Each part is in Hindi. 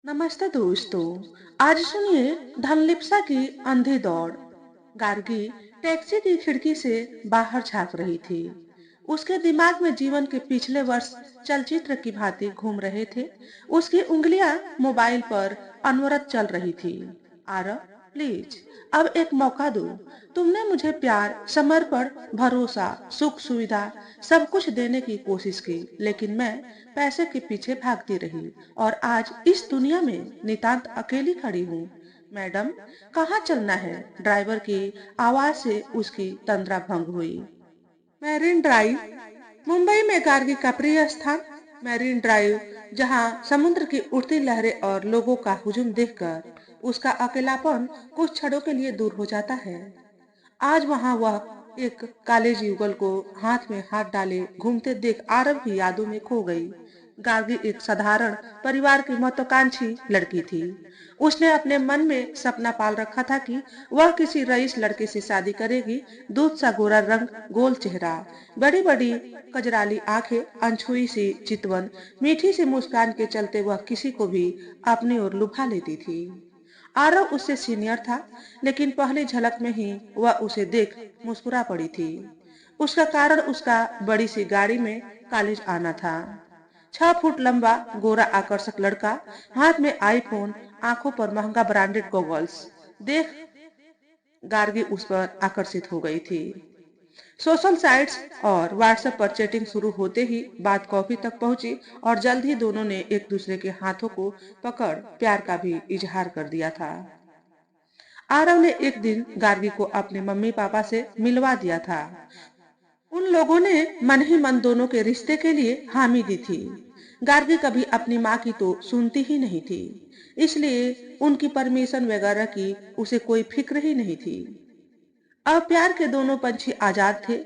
नमस्ते दोस्तों। आज सुनिए धनलिप्सा की अंधी दौड़। गार्गी टैक्सी की खिड़की से बाहर झांक रही थी। उसके दिमाग में जीवन के पिछले वर्ष चलचित्र की भांति घूम रहे थे। उसकी उंगलियां मोबाइल पर अनवरत चल रही थी। आरव, प्लीज अब एक मौका दो। तुमने मुझे प्यार, समर्पण, भरोसा, सुख सुविधा सब कुछ देने की कोशिश की, लेकिन मैं पैसे के पीछे भागती रही और आज इस दुनिया में नितांत अकेली खड़ी हूँ। मैडम, कहाँ चलना है? ड्राइवर की आवाज से उसकी तंद्रा भंग हुई। मैरीन ड्राइव, मुंबई में गार्गी का प्रिय स्थान। मैरीन ड्राइव, जहां समुद्र की उठती लहरें और लोगों का हुजूम देखकर उसका अकेलापन कुछ क्षणों के लिए दूर हो जाता है। आज वहां वह एक कॉलेज युगल को हाथ में हाथ डाले घूमते देख आरव की यादों में खो गई। गार्गी एक साधारण परिवार की महत्वाकांक्षी लड़की थी। उसने अपने मन में सपना पाल रखा था कि वह किसी रईस लड़के से शादी करेगी। दूध सा गोरा रंग, गोल चेहरा, बड़ी बड़ी कजराली आंखें, अनछुई सी चितवन, मीठी सी मुस्कान के चलते वह किसी को भी अपनी ओर लुभा लेती थी। आरव उससे सीनियर था, लेकिन पहली झलक में ही वह उसे देख मुस्कुरा पड़ी थी। उसका कारण उसका बड़ी सी गाड़ी में कॉलेज आना था। 6 फुट लंबा, गोरा आकर्षक लड़का, हाथ में आईफोन, आंखों पर महंगा ब्रांडेड गॉगल्स देख गार्गी उस पर आकर्षित हो गई थी। सोशल साइट्स और व्हाट्सएप पर चैटिंग शुरू होते ही बात कॉफी तक पहुंची और जल्द ही दोनों ने एक दूसरे के हाथों को पकड़ प्यार का भी इजहार कर दिया था। आरव ने एक दिन गार्गी को अपने मम्मी पापा से मिलवा दिया था। उन लोगों ने मन ही मन दोनों के रिश्ते के लिए हामी दी थी। गार्गी कभी अपनी माँ की तो सुनती ही नहीं थी, इसलिए उनकी परमिशन वगैरह की उसे कोई फिक्र ही नहीं थी। अब प्यार के दोनों पंछी आजाद थे।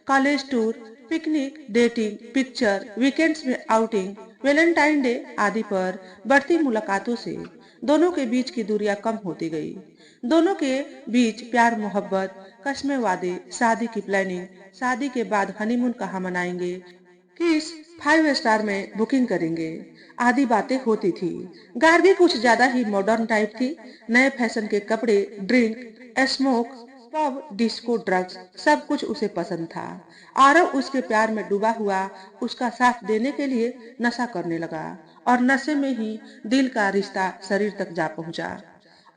College tour, picnic, dating, picture, weekends में आउटिंग, वैलेंटाइन डे आदि पर बढ़ती मुलाकातों से दोनों के बीच की दूरियां कम होती गई। दोनों के बीच प्यार, मोहब्बत, कस्में, वादे, शादी की प्लानिंग, शादी के बाद हनीमून कहाँ मनाएंगे, किस 5 स्टार में बुकिंग करेंगे आदि बातें होती थी। गार्गी कुछ ज्यादा ही मॉडर्न टाइप थी। नए फैशन के कपड़े, drink, smoke, pub, disco, drugs सब कुछ उसे पसंद था। आरव उसके प्यार में डूबा हुआ उसका साथ देने के लिए नशा करने लगा और नशे में ही दिल का रिश्ता शरीर तक जा पहुंचा।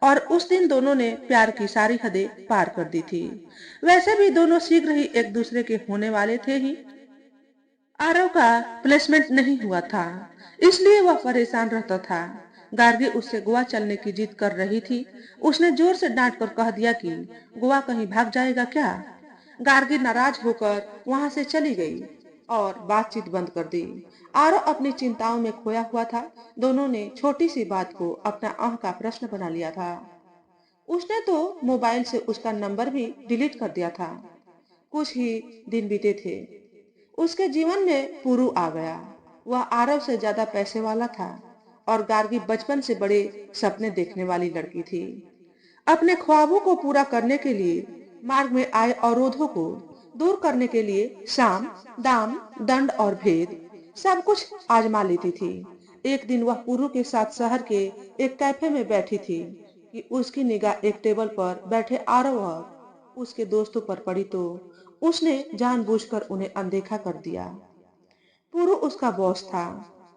और उस दिन दोनों ने प्यार की सारी हदें पार कर दी थी। वैसे भी दोनों शीघ्र ही एक दूसरे के होने वाले थे ही। आरव का प्लेसमेंट नहीं हुआ था, इसलिए वह परेशान रहता था। गार्गी उससे गोवा चलने की जिद कर रही थी। उसने जोर से डांट कर कह दिया कि गोवा कहीं भाग जाएगा क्या। गार्गी नाराज होकर वहां से चली गई और बातचीत बंद कर दी। आरव अपनी चिंताओं में खोया हुआ था। दोनों ने छोटी सी बात को अपना आह का प्रश्न बना लिया था। उसने तो मोबाइल से उसका नंबर भी डिलीट कर दिया था। कुछ ही दिन बीते थे, उसके जीवन में पुरु आ गया। वह आरव से ज्यादा पैसे वाला था और गार्गी बचपन से बड़े सपने देखने वाली लड़की थी। अपने ख्वाबों को पूरा करने के लिए, मार्ग में आए अवरोधों को दूर करने के लिए साम, दाम, दंड और भेद सब कुछ आजमा लेती थी। एक दिन वह पुरु के साथ शहर के एक कैफे में बैठी थी कि उसकी निगाह एक टेबल पर बैठे आरव और उसके दोस्तों पर पड़ी तो उसने जानबूझकर उन्हें अनदेखा कर दिया। पुरु उसका बॉस था।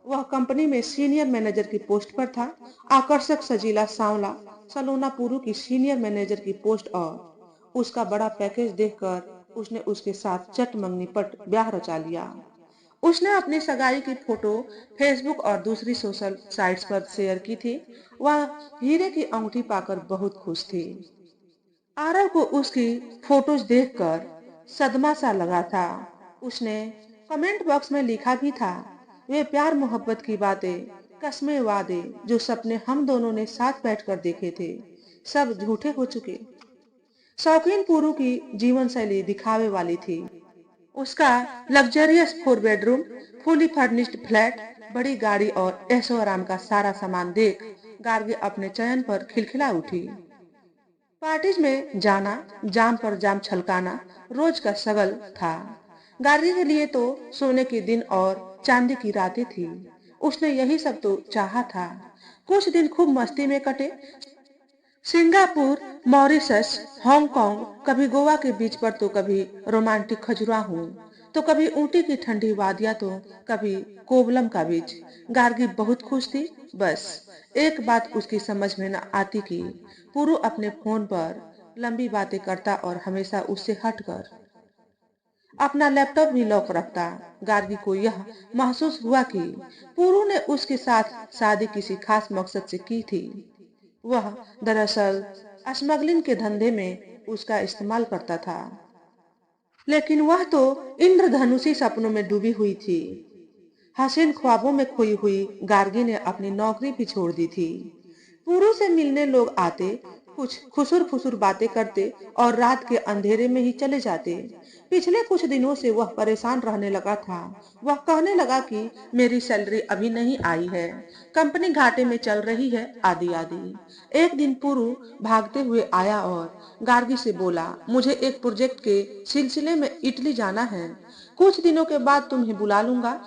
वह कंपनी में सीनियर मैनेजर की पोस्ट पर था। आकर्षक, सजीला, सांवला, सलोना पुरु की सीनियर मैनेजर की पोस्ट और उसका बड़ा पैकेज देखकर उसने उसके साथ चट मंगनी पट ब्याह रचा लिया। उसने अपनी सगाई की फोटो फेसबुक और दूसरी सोशल साइट्स पर शेयर की थी। वह हीरे की अंगूठी पाकर बहुत खुश थी। आरव को उसकी फोटोज देखकर सदमा सा लगा था। उसने कमेंट बॉक्स में लिखा भी था, वे प्यार मोहब्बत की बातें, कस्में, वादे, जो सपने हम दोनों ने साथ बैठकर देखे थे, सब झूठे हो चुके। शौकीन पुरु की जीवन शैली दिखावे वाली थी। उसका luxurious 4 bedroom, fully furnished flat, बड़ी गाड़ी और ऐशो आराम का सारा सामान देख गार्गी अपने चयन पर खिलखिला उठी। पार्टीज में जाना, जाम पर जाम छलकाना रोज का सगल था। गार्गी के लिए तो सोने के दिन और चांदी की रातें थी। उसने यही सब तो चाहा था। कुछ दिन खूब मस्ती में कटे। सिंगापुर, मॉरिशस, हांगकांग, कभी गोवा के बीच पर तो कभी रोमांटिक खजुराहो, तो कभी ऊटी की ठंडी वादियां, तो कभी कोवलम का बीच। गार्गी बहुत खुश थी। बस एक बात उसकी समझ में न आती कि पुरु अपने फोन पर लंबी बातें करता और हमेशा उससे हटकर अपना लैपटॉप भी लॉक रखता। गार्गी को यह महसूस हुआ कि पुरु ने उसके साथ शादी किसी खास मकसद से की थी। वह दरअसल स्मगलिंग के धंधे में उसका इस्तेमाल करता था, लेकिन वह तो इंद्रधनुषी सपनों में डूबी हुई थी। हसीन ख्वाबों में खोई हुई गार्गी ने अपनी नौकरी भी छोड़ दी थी। पुरु से मिलने लोग आते, कुछ खुसुर फुसुर बातें करते और रात के अंधेरे में ही चले जाते। पिछले कुछ दिनों से वह परेशान रहने लगा था। वह कहने लगा कि मेरी सैलरी अभी नहीं आई है, कंपनी घाटे में चल रही है, आदि आदि। एक दिन पुरु भागते हुए आया और गार्गी से बोला, मुझे एक प्रोजेक्ट के सिलसिले में इटली जाना है, कुछ दिनों के बाद तुम्हें बुला लूंगा।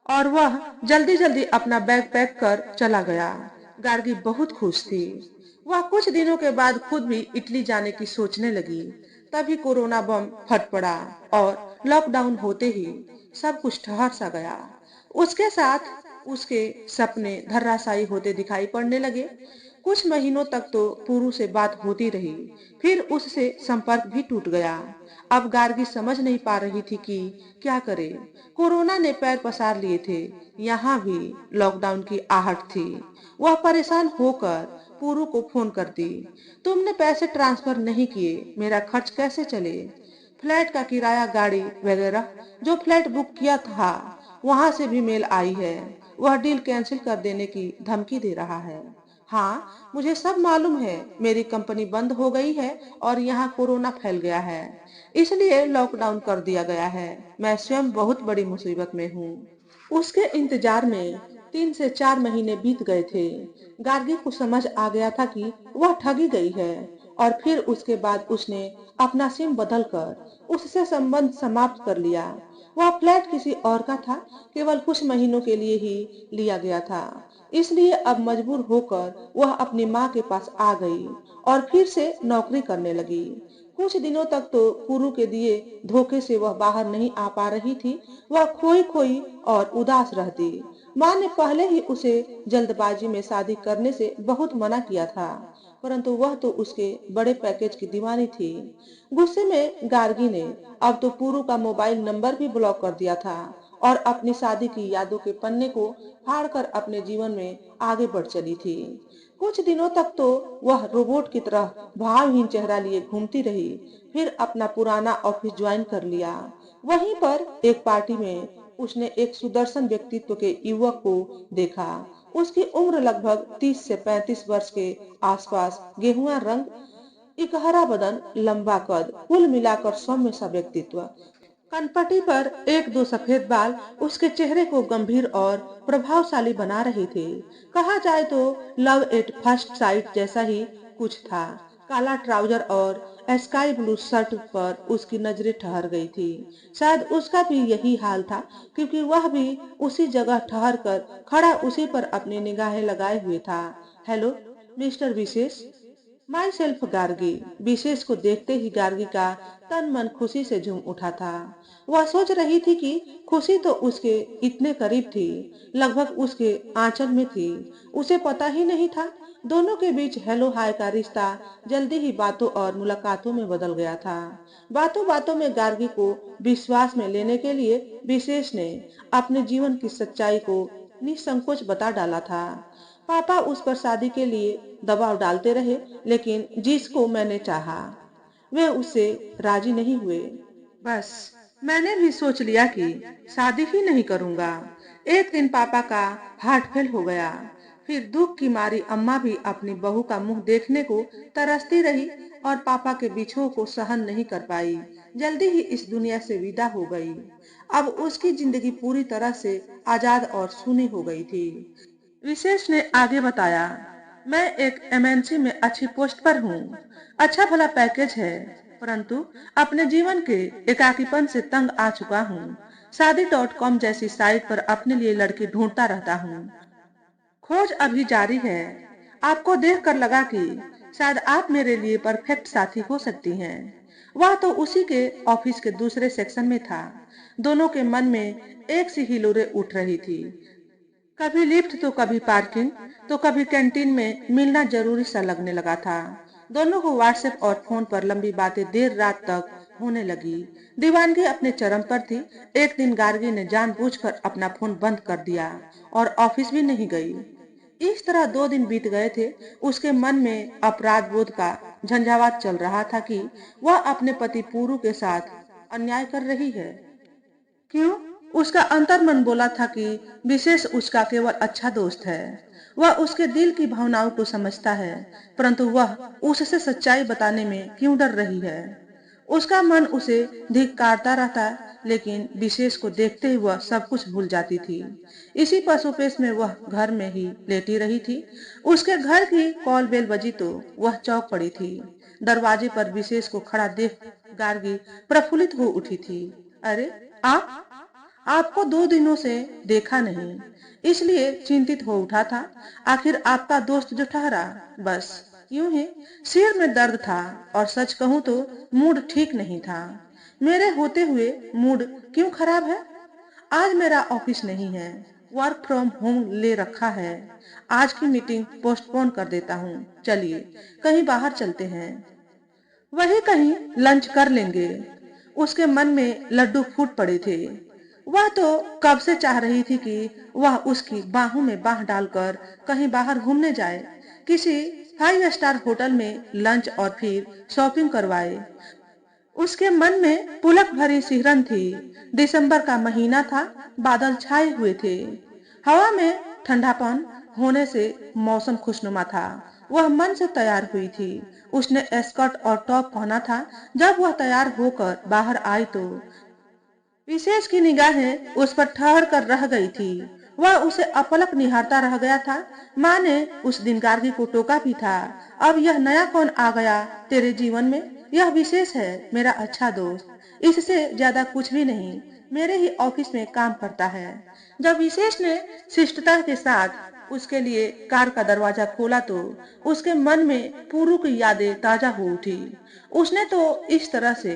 और वह जल्दी जल्दी अपना बैग पैक कर चला गया। गार्गी बहुत खुश थी। वह कुछ दिनों के बाद खुद भी इटली जाने की सोचने लगी। तभी कोरोना बम फट पड़ा और लॉकडाउन होते ही सब कुछ ठहर सा गया। उसके साथ उसके सपने धराशायी होते दिखाई पड़ने लगे। कुछ महीनों तक तो पुरु से बात होती रही, फिर उससे संपर्क भी टूट गया। अब गार्गी समझ नहीं पा रही थी कि क्या करे। कोरोना ने पैर पसार लिए थे, यहाँ भी लॉकडाउन की आहट थी। वह परेशान होकर पुरु को फोन करती, तुमने पैसे ट्रांसफर नहीं किए, मेरा खर्च कैसे चले? फ्लैट का किराया, गाड़ी वगैरह। जो फ्लैट बुक किया था वहां से भी मेल आई है, वह डील कैंसिल कर देने की धमकी दे रहा है। हाँ, मुझे सब मालूम है, मेरी कंपनी बंद हो गई है और यहाँ कोरोना फैल गया है, इसलिए लॉकडाउन कर दिया गया है। मैं स्वयं बहुत बड़ी मुसीबत में हूँ। उसके इंतजार में 3 से 4 महीने बीत गए थे। गार्गी को समझ आ गया था कि वह ठगी गई है, और फिर उसके बाद उसने अपना सिम बदलकर उससे संबंध समाप्त कर लिया। वह फ्लैट किसी और का था, केवल कुछ महीनों के लिए ही लिया गया था, इसलिए अब मजबूर होकर वह अपनी माँ के पास आ गई और फिर से नौकरी करने लगी। कुछ दिनों तक तो पुरु के दिए धोखे से वह बाहर नहीं आ पा रही थी। वह खोई खोई और उदास रहती। माँ ने पहले ही उसे जल्दबाजी में शादी करने से बहुत मना किया था, परंतु वह तो उसके बड़े पैकेज की दीवानी थी। गुस्से में गार्गी ने अब तो पुरु का मोबाइल नंबर भी ब्लॉक कर दिया था और अपनी शादी की यादों के पन्ने को फाड़कर अपने जीवन में आगे बढ़ चली थी। कुछ दिनों तक तो वह रोबोट की तरह भावहीन चेहरा लिए घूमती रही, फिर अपना पुराना ऑफिस ज्वाइन कर लिया। वहीं पर एक पार्टी में उसने एक सुदर्शन व्यक्तित्व के युवक को देखा। उसकी उम्र लगभग 30 से 35 वर्ष के आसपास, गेहुआ रंग, इकहरा बदन, लंबा कद, कुल मिलाकर सौम्य सा व्यक्तित्व। कनपटी पर एक दो सफेद बाल उसके चेहरे को गंभीर और प्रभावशाली बना रहे थे। कहा जाए तो लव एट फर्स्ट साइट जैसा ही कुछ था। काला ट्राउजर और स्काई ब्लू शर्ट पर उसकी नजरें ठहर गई थी। शायद उसका भी यही हाल था, क्योंकि वह भी उसी जगह ठहर कर खड़ा उसी पर अपनी निगाहें लगाए हुए था। Hello mister Vishesh. Myself Gargi. Vishesh को देखते ही गार्गी का तन मन खुशी से झूम उठा था। वह सोच रही थी कि खुशी तो उसके इतने करीब थी, लगभग उसके आंचल में थी, उसे पता ही नहीं था। दोनों के बीच हेलो हाय का रिश्ता जल्दी ही बातों और मुलाकातों में बदल गया था। बातों बातों में गार्गी को विश्वास में लेने के लिए विशेष ने अपने जीवन की सच्चाई को निसंकोच बता डाला था। पापा उस पर शादी के लिए दबाव डालते रहे, लेकिन जिसको मैंने चाहा वे उससे राजी नहीं हुए। बस मैंने भी सोच लिया कि शादी ही नहीं करूंगा। एक दिन पापा का हार्ट फेल हो गया। फिर दुख की मारी अम्मा भी अपनी बहू का मुंह देखने को तरसती रही और पापा के बिछोह को सहन नहीं कर पाई। जल्दी ही इस दुनिया से विदा हो गई। अब उसकी जिंदगी पूरी तरह से आजाद और सुनी हो गई थी। विशेष ने आगे बताया, मैं एक एमएनसी में अच्छी पोस्ट पर हूँ, अच्छा भला पैकेज है, परंतु अपने जीवन के एकाकीपन से तंग आ चुका हूँ। शादी.com जैसी साइट पर अपने लिए लड़की ढूंढता रहता हूँ, खोज अभी जारी है। आपको देखकर लगा कि शायद आप मेरे लिए परफेक्ट साथी हो सकती हैं। वह तो उसी के ऑफिस के दूसरे सेक्शन में था। दोनों के मन में एक सी हिलोरे उठ रही थी। कभी लिफ्ट तो कभी पार्किंग, तो कभी कैंटीन में मिलना जरूरी सा लगने लगा था। दोनों को व्हाट्सएप और फोन पर लंबी बातें देर रात तक होने लगी। दीवानगी अपने चरम पर थी। एक दिन गार्गी ने जानबूझकर अपना फोन बंद कर दिया और ऑफिस भी नहीं गई। इस तरह 2 दिन बीत गए थे। उसके मन में अपराध बोध का झंझावात चल रहा था कि वह अपने पति पूरू के साथ अन्याय कर रही है। क्यों? उसका अंतर्मन बोला था कि विशेष उसका केवल अच्छा दोस्त है। वह उसके दिल की भावनाओं को समझता है, परंतु वह उससे सच्चाई बताने में क्यों डर रही है? उसका मन उसे धिक्कारता रहता, लेकिन विशेष को देखते ही वह सब कुछ भूल जाती थी। इसी पसोपेश में वह घर में ही लेटी रही थी। उसके घर की कॉल बेल बजी तो वह चौंक पड़ी थी। दरवाजे पर विशेष को खड़ा देख गार्गी प्रफुल्लित हो उठी थी। अरे, आप? आपको 2 दिनों से देखा नहीं, इसलिए चिंतित हो उठा था। आखिर आपका दोस्त जो ठहरा, बस यूं ही। सिर में दर्द था और सच कहूं तो मूड ठीक नहीं था। मेरे होते हुए मूड क्यों खराब है? आज मेरा ऑफिस नहीं है, वर्क फ्रॉम होम ले रखा है। आज की मीटिंग पोस्टपोन कर देता हूँ। चलिए कहीं बाहर चलते हैं। वही कहीं लंच कर लेंगे। उसके मन में लड्डू फूट पड़े थे। वह तो कब से चाह रही थी कि वह उसकी बाहों में बाह डालकर कहीं बाहर घूमने जाए, किसी 5 स्टार होटल में लंच और फिर शॉपिंग करवाए। उसके मन में पुलक भरी सिहरन थी। दिसंबर का महीना था, बादल छाए हुए थे। हवा में ठंडापन होने से मौसम खुशनुमा था। वह मन से तैयार हुई थी। उसने स्कर्ट और टॉप पहना था। जब वह तैयार होकर बाहर आई तो विशेष की निगाहें उस पर ठहर कर रह गई थी। वह उसे अपलक निहारता रह गया था। माँ ने उस दिन गार्गी को टोका भी था। अब यह नया कौन आ गया तेरे जीवन में? यह विशेष है, मेरा अच्छा दोस्त। इससे ज्यादा कुछ भी नहीं। मेरे ही ऑफिस में काम करता है। जब विशेष ने शिष्टता के साथ उसके लिए कार का दरवाजा खोला तो उसके मन में पूरू की यादें ताजा हो उठी। उसने तो इस तरह से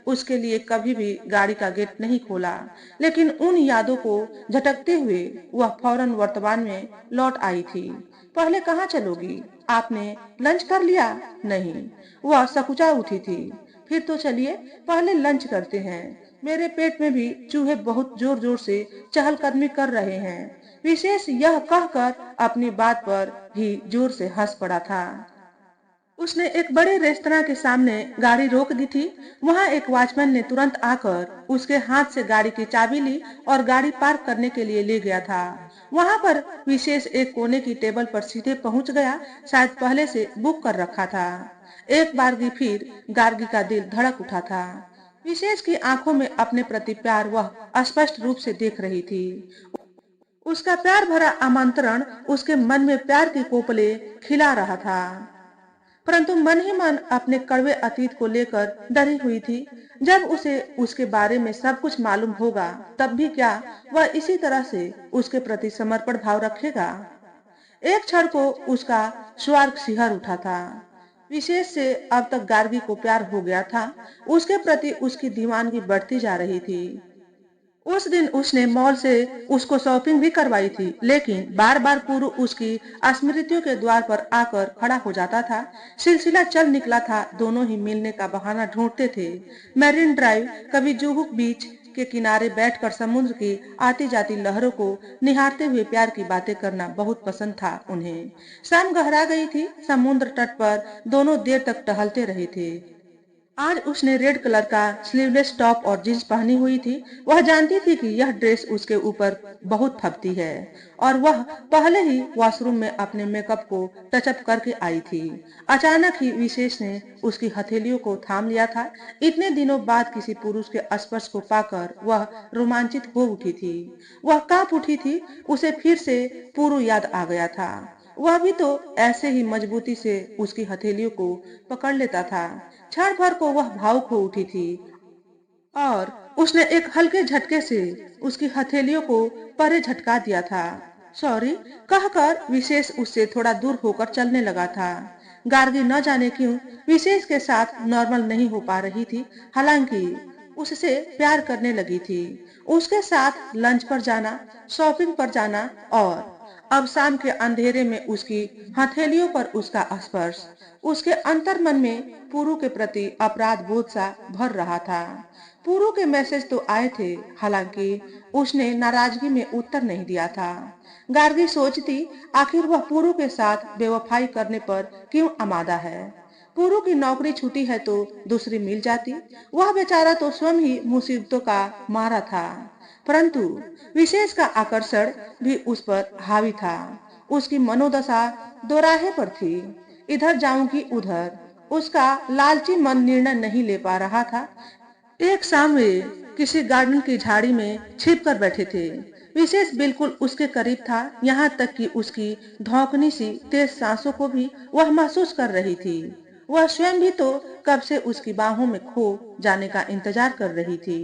उसके लिए कभी भी गाड़ी का गेट नहीं खोला, लेकिन उन यादों को झटकते हुए वह फौरन वर्तमान में लौट आई थी। पहले कहाँ चलोगी? आपने लंच कर लिया? नहीं, वह सकुचा उठी थी। फिर तो चलिए पहले लंच करते हैं। मेरे पेट में भी चूहे बहुत जोर जोर से चहलकदमी कर रहे हैं। विशेष यह कहकर अपनी बात पर भी जोर से हंस पड़ा था। उसने एक बड़े रेस्तरां के सामने गाड़ी रोक दी थी। वहां एक वॉचमैन ने तुरंत आकर उसके हाथ से गाड़ी की चाबी ली और गाड़ी पार्क करने के लिए ले गया था। वहां पर विशेष एक कोने की टेबल पर सीधे पहुंच गया, शायद पहले से बुक कर रखा था। एक बार भी फिर गार्गी का दिल धड़क उठा था। विशेष की आंखों में अपने प्रति प्यार वह स्पष्ट रूप से देख रही थी। उसका प्यार भरा आमंत्रण उसके मन में प्यार की कोपले खिला रहा था। परंतु मन ही मन अपने कड़वे अतीत को लेकर डरी हुई थी। जब उसे उसके बारे में सब कुछ मालूम होगा, तब भी क्या वह इसी तरह से उसके प्रति समर्पण भाव रखेगा? एक क्षण को उसका स्वर्ग सिहर उठा था। विशेष से अब तक गार्गी को प्यार हो गया था। उसके प्रति उसकी दीवानगी बढ़ती जा रही थी। उस दिन उसने मॉल से उसको शॉपिंग भी करवाई थी, लेकिन बार बार पूर्व उसकी स्मृतियों के द्वार पर आकर खड़ा हो जाता था। सिलसिला चल निकला था, दोनों ही मिलने का बहाना ढूंढते थे। मैरिन ड्राइव, कभी जुहू बीच के किनारे बैठकर समुद्र की आती जाती लहरों को निहारते हुए प्यार की बातें करना बहुत पसंद था उन्हें। शाम गहरा गई थी। समुद्र तट पर दोनों देर तक टहलते रहे थे। आज उसने रेड कलर का स्लीवलेस टॉप और जींस पहनी हुई थी। वह जानती थी कि यह ड्रेस उसके ऊपर बहुत फबती है और वह पहले ही वॉशरूम में अपने मेकअप को टचअप करके आई थी। अचानक ही विशेष ने उसकी हथेलियों को थाम लिया था। इतने दिनों बाद किसी पुरुष के स्पर्श को पाकर वह रोमांचित हो उठी थी। वह कांप उठी थी। उसे फिर से पूर्व याद आ गया था। वह भी तो ऐसे ही मजबूती से उसकी हथेलियों को पकड़ लेता था। क्षण भर को वह भावुक हो उठी थी और उसने एक हल्के झटके से उसकी हथेलियों को परे झटका दिया था। सॉरी कहकर विशेष उससे थोड़ा दूर होकर चलने लगा था। गार्गी न जाने क्यों विशेष के साथ नॉर्मल नहीं हो पा रही थी। हालांकि उससे प्यार करने लगी थी। उसके साथ लंच पर जाना, शॉपिंग पर जाना और अब शाम के अंधेरे में उसकी हथेलियों पर उसका स्पर्श उसके अंतर्मन में पुरु के प्रति अपराध बोध सा भर रहा था। पुरु के मैसेज तो आए थे, हालांकि उसने नाराजगी में उत्तर नहीं दिया था। गार्गी सोचती आखिर वह पुरु के साथ बेवफाई करने पर क्यों आमादा है। पुरु की नौकरी छूटी है तो दूसरी मिल जाती। वह बेचारा तो स्वयं ही मुसीबतों का मारा था। परंतु विशेष का आकर्षण भी उस पर हावी था। उसकी मनोदशा दोराहे पर थी। इधर जाऊं कि उधर, उसका लालची मन निर्णय नहीं ले पा रहा था। एक शाम वे किसी गार्डन की झाड़ी में छिप कर बैठे थे। विशेष बिल्कुल उसके करीब था, यहाँ तक कि उसकी धौंकनी सी तेज सांसों को भी वह महसूस कर रही थी। वह स्वयं भी तो कब से उसकी बाहों में खो जाने का इंतजार कर रही थी।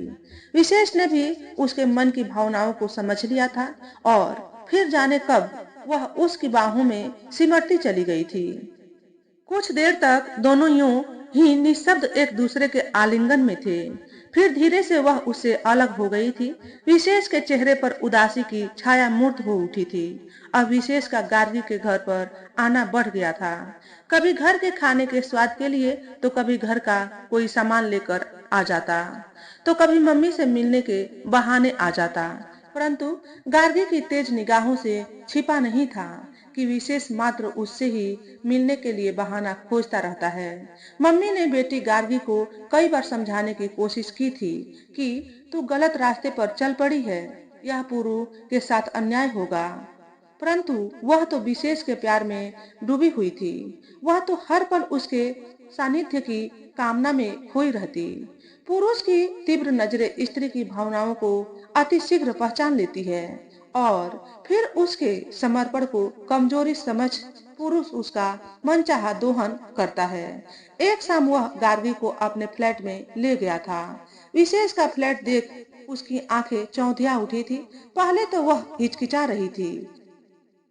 विशेष ने भी उसके मन की भावनाओं को समझ लिया था और फिर जाने कब वह उसकी बाहों में सिमटती चली गई थी। कुछ देर तक दोनों यूं ही निशब्द एक दूसरे के आलिंगन में थे। फिर धीरे से वह उससे अलग हो गई थी। विशेष के चेहरे पर उदासी की छाया मूर्त हो उठी थी। अब विशेष का गार्गी के घर पर आना बढ़ गया था। कभी घर के खाने के स्वाद के लिए तो कभी घर का कोई सामान लेकर आ जाता, तो कभी मम्मी से मिलने के बहाने आ जाता। परंतु गार्गी की तेज निगाहों से छिपा नहीं था कि विशेष मात्र उससे ही मिलने के लिए बहाना खोजता रहता है। मम्मी ने बेटी गार्गी को कई बार समझाने की कोशिश की थी कि तू गलत रास्ते पर चल पड़ी है, यह पुरु के साथ अन्याय होगा। परंतु वह तो विशेष के प्यार में डूबी हुई थी। वह तो हर पल उसके सानिध्य की कामना में खोई रहती। पुरुष की तीव्र नजरें स्त्री की भावनाओं को अति शीघ्र पहचान लेती है और फिर उसके समर्पण को कमजोरी समझ पुरुष उसका मनचाहा दोहन करता है। एक शाम वह गार्गी को अपने फ्लैट में ले गया था। विशेष का फ्लैट देख उसकी आंखें चौंधिया उठी थी। पहले तो वह हिचकिचा रही थी,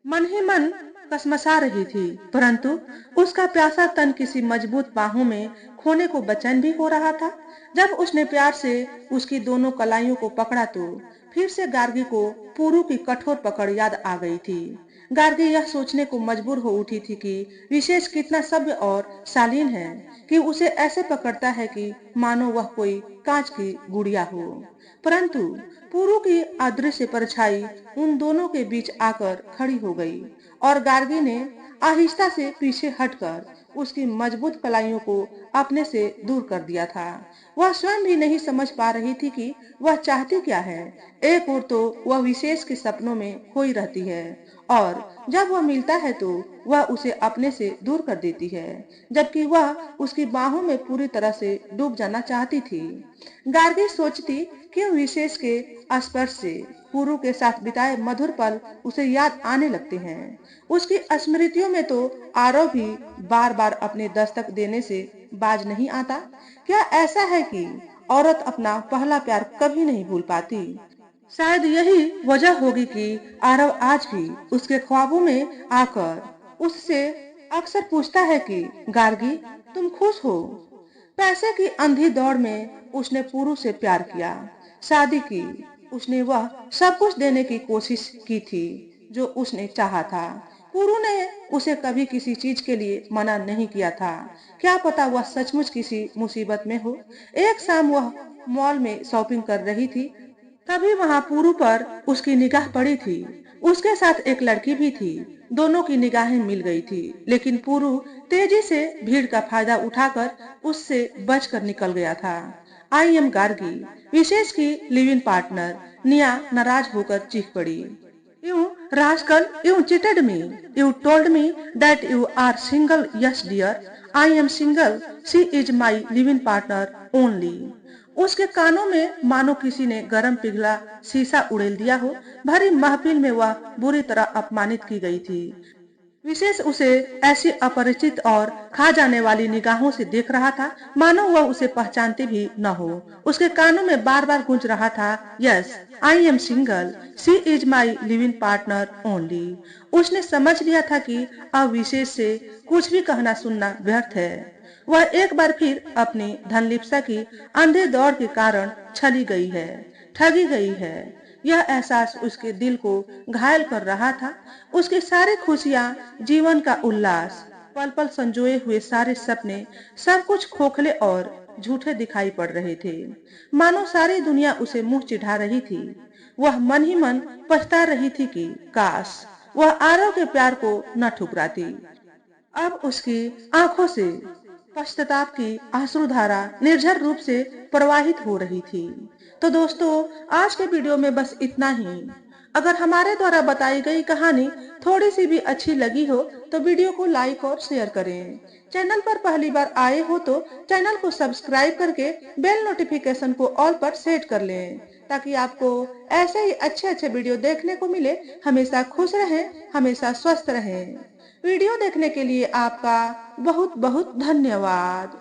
मन ही मन कसमसा रही थी, परंतु उसका प्यासा तन किसी मजबूत बाहों में खोने को बेचैन भी हो रहा था। जब उसने प्यार से उसकी दोनों कलाइयों को पकड़ा तो फिर से गार्गी को पुरु की कठोर पकड़ याद आ गई थी। गार्गी यह सोचने को मजबूर हो उठी थी कि विशेष कितना सभ्य और शालीन है कि उसे ऐसे पकड़ता है कि मानो वह कोई कांच की गुड़िया हो। परंतु पुरु की अदृश्य परछाई उन दोनों के बीच आकर खड़ी हो गई और गार्गी ने आहिस्ता से पीछे हटकर उसकी मजबूत कलाइयों को अपने से दूर कर दिया था। वह स्वयं भी नहीं समझ पा रही थी कि वह चाहती क्या है। एक ओर तो वह विशेष के सपनों में खोई रहती है और जब वह मिलता है तो वह उसे अपने से दूर कर देती है, जबकि वह उसकी बाहों में पूरी तरह से डूब जाना चाहती थी। गार्गी सोचती कि विशेष के स्पर्श से पुरु के साथ बिताए मधुर पल उसे याद आने लगते हैं। उसकी स्मृतियों में तो आरव भी बार बार अपने दस्तक देने से बाज नहीं आता। क्या ऐसा है कि औरत अपना पहला प्यार कभी नहीं भूल पाती? शायद यही वजह होगी कि आरव आज भी उसके ख्वाबों में आकर उससे अक्सर पूछता है कि गार्गी, तुम खुश हो? पैसे की अंधी दौड़ में उसने पुरु से प्यार किया, शादी की। उसने वह सब कुछ देने की कोशिश की थी जो उसने चाहा था। पुरु ने उसे कभी किसी चीज के लिए मना नहीं किया था। क्या पता वह सचमुच किसी मुसीबत में हो। एक शाम वह मॉल में शॉपिंग कर रही थी, तभी वहां पुरु पर उसकी निगाह पड़ी थी। उसके साथ एक लड़की भी थी। दोनों की निगाहें मिल गई थी, लेकिन पुरु तेजी से भीड़ का फायदा उठाकर उससे बचकर निकल गया था। आई एम गार्गी, विशेष की लिव इन पार्टनर निया नाराज होकर चीख पड़ी। You rascal, you cheated me, you told me that you are single. Yes dear, I am single, she is my live in partner only. उसके कानों में मानो किसी ने गरम पिघला शीशा उड़ेल दिया हो। भरी महफिल में वह बुरी तरह अपमानित की गई थी। विशेष उसे ऐसी अपरिचित और खा जाने वाली निगाहों से देख रहा था मानो वह उसे पहचानती भी न हो। उसके कानों में बार बार गूंज रहा था, yes, I am single, she is my living partner only. उसने समझ लिया था कि अब विशेष से कुछ भी कहना सुनना व्यर्थ है। वह एक बार फिर अपनी धनलिप्सा की अंधे दौड़ के कारण छली गई है, ठगी गई है। यह एहसास उसके दिल को घायल कर रहा था। उसकी सारी खुशियां, जीवन का उल्लास, पल पल संजोए हुए सारे सपने, सब कुछ खोखले और झूठे दिखाई पड़ रहे थे। मानो सारी दुनिया उसे मुंह चिढ़ा रही थी। वह मन ही मन पछता रही थी कि काश वह आरव के प्यार को न ठुकराती। अब उसकी आंखों से पश्चाताप की आंसुधारा निर्झर रूप से प्रवाहित हो रही थी। तो दोस्तों, आज के वीडियो में बस इतना ही। अगर हमारे द्वारा बताई गई कहानी थोड़ी सी भी अच्छी लगी हो तो वीडियो को लाइक और शेयर करें। चैनल पर पहली बार आए हो तो चैनल को सब्सक्राइब करके बेल नोटिफिकेशन को ऑल पर सेट कर लें, ताकि आपको ऐसे ही अच्छे अच्छे वीडियो देखने को मिले। हमेशा खुश रहें, हमेशा स्वस्थ रहें। वीडियो देखने के लिए आपका बहुत बहुत धन्यवाद।